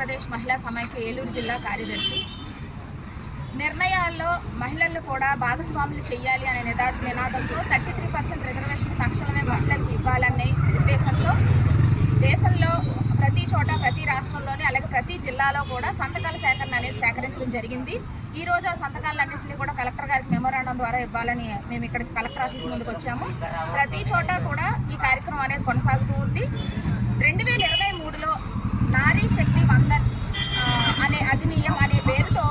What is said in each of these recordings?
ఆంధ్రప్రదేశ్ మహిళా సమైక్య ఏలూరు జిల్లా కార్యదర్శి. నిర్ణయాల్లో మహిళలను కూడా భాగస్వాములు చేయాలి అనే నినాదంతో 33% రిజర్వేషన్ తక్షణమే మహిళలకు ఇవ్వాలనే ఉద్దేశంతో దేశంలో ప్రతి చోట, ప్రతి రాష్ట్రంలోని, అలాగే ప్రతి జిల్లాలో కూడా సంతకాల సేకరణ అనేది సేకరించడం జరిగింది. ఈ రోజు ఆ సంతకాలన్నింటినీ కూడా కలెక్టర్ గారికి మెమోరాండం ద్వారా ఇవ్వాలని మేము ఇక్కడ కలెక్టర్ ఆఫీస్ ముందుకు వచ్చాము. ప్రతి చోట కూడా ఈ కార్యక్రమం అనేది కొనసాగుతూ ఉంది. 2023లో నారీ శక్తి వందన్ అనే అధినియం అనే పేరుతో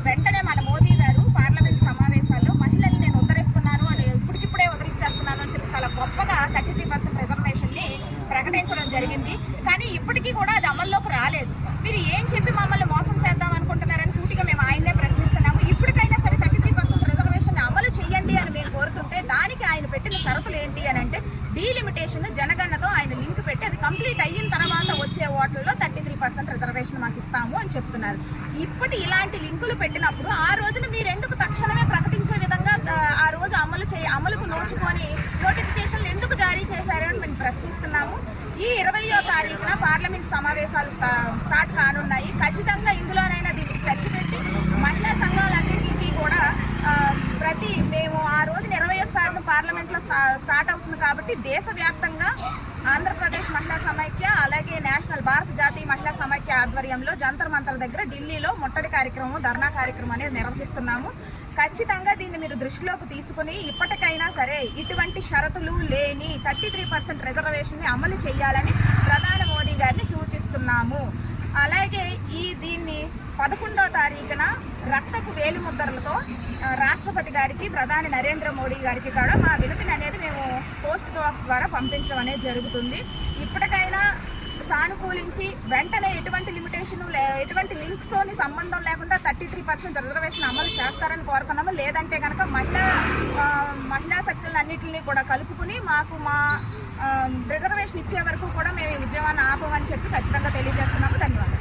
వెంటనే మన మోదీ గారు పార్లమెంట్ సమావేశాల్లో మహిళల్ని నేను ఉద్ధరిస్తున్నాను అని, ఇప్పటికిప్పుడే ఉద్ధరించేస్తున్నాను అని చెప్పి చాలా గొప్పగా 33% రిజర్వేషన్ని ప్రకటించడం జరిగింది. కానీ ఇప్పటికీ కూడా అది అమల్లోకి రాలేదు. మీరు ఏం చెప్పి మమ్మల్ని మోసం చేద్దాం అనుకుంటున్నారని సూటిగా మేము ఆయన్నే ప్రశ్నిస్తున్నాము. ఇప్పటికైనా సరే 33% రిజర్వేషన్ అమలు చేయండి అని మేము కోరుతుంటే దానికి ఆయన పెట్టిన షరతులు ఏంటి అని అంటే డీలిమిటేషన్ జనగణనతో ఆయన లింక్ పెట్టి అది కంప్లీట్ అయిన తర్వాత వచ్చే ఓట్లలో 33% రిజర్వేషన్ మాకు ఇస్తాము అని చెప్తున్నారు. ఇప్పటి ఇలాంటి లింకులు పెట్టినప్పుడు ఆ రోజున మీరు ఎందుకు తక్షణమే ప్రకటించే విధంగా ఆ రోజు అమలుకు నోచుకొని నోటిఫికేషన్లు ఎందుకు జారీ చేశారని మేము ప్రశ్నిస్తున్నాము. ఈ 20వ తారీఖున పార్లమెంట్ సమావేశాలు స్టార్ట్ కానున్నాయి. ఖచ్చితంగా ఇందులోనైనా దీనికి చర్చ పెట్టి మహిళా సంఘాలన్నింటికీ కూడా మేము ఆ రోజున 20వ పార్లమెంట్లో స్టార్ట్ అవుతుంది కాబట్టి దేశవ్యాప్తంగా ఆంధ్రప్రదేశ్ మహిళా సమైక్య అలాగే నేషనల్ భారత జాతీయ మహిళా సమైక్య ఆధ్వర్యంలో జంతర్ మంతర్ దగ్గర ఢిల్లీలో ముట్టడి కార్యక్రమం, ధర్నా కార్యక్రమం అనేది నిర్వహిస్తున్నాము. ఖచ్చితంగా దీన్ని మీరు దృష్టిలోకి తీసుకుని ఇప్పటికైనా సరే ఇటువంటి షరతులు లేని 33% రిజర్వేషన్ని అమలు చేయాలని ప్రధాని మోడీ గారిని సూచిస్తున్నాము. అలాగే దీన్ని 11వ తారీఖున రక్తపు వేలిముద్రలతో రాష్ట్రపతి గారికి, ప్రధాని నరేంద్ర మోడీ గారికి కూడా మా వినతిని అనేది మేము పోస్ట్ బాక్స్ ద్వారా పంపించడం అనేది జరుగుతుంది. ఇప్పటికైనా సానుకూలించి వెంటనే ఎటువంటి లిమిటేషన్, ఎటువంటి లింక్స్తోని సంబంధం లేకుండా 33% రిజర్వేషన్ అమలు చేస్తారని కోరుతున్నాము. లేదంటే కనుక మహిళా శక్తులన్నింటినీ కూడా కలుపుకుని మాకు మా రిజర్వేషన్ ఇచ్చే వరకు కూడా మేము ఈ ఉద్యమాన్ని ఆపమని చెప్పి ఖచ్చితంగా తెలియజేస్తున్నాము. ధన్యవాదాలు.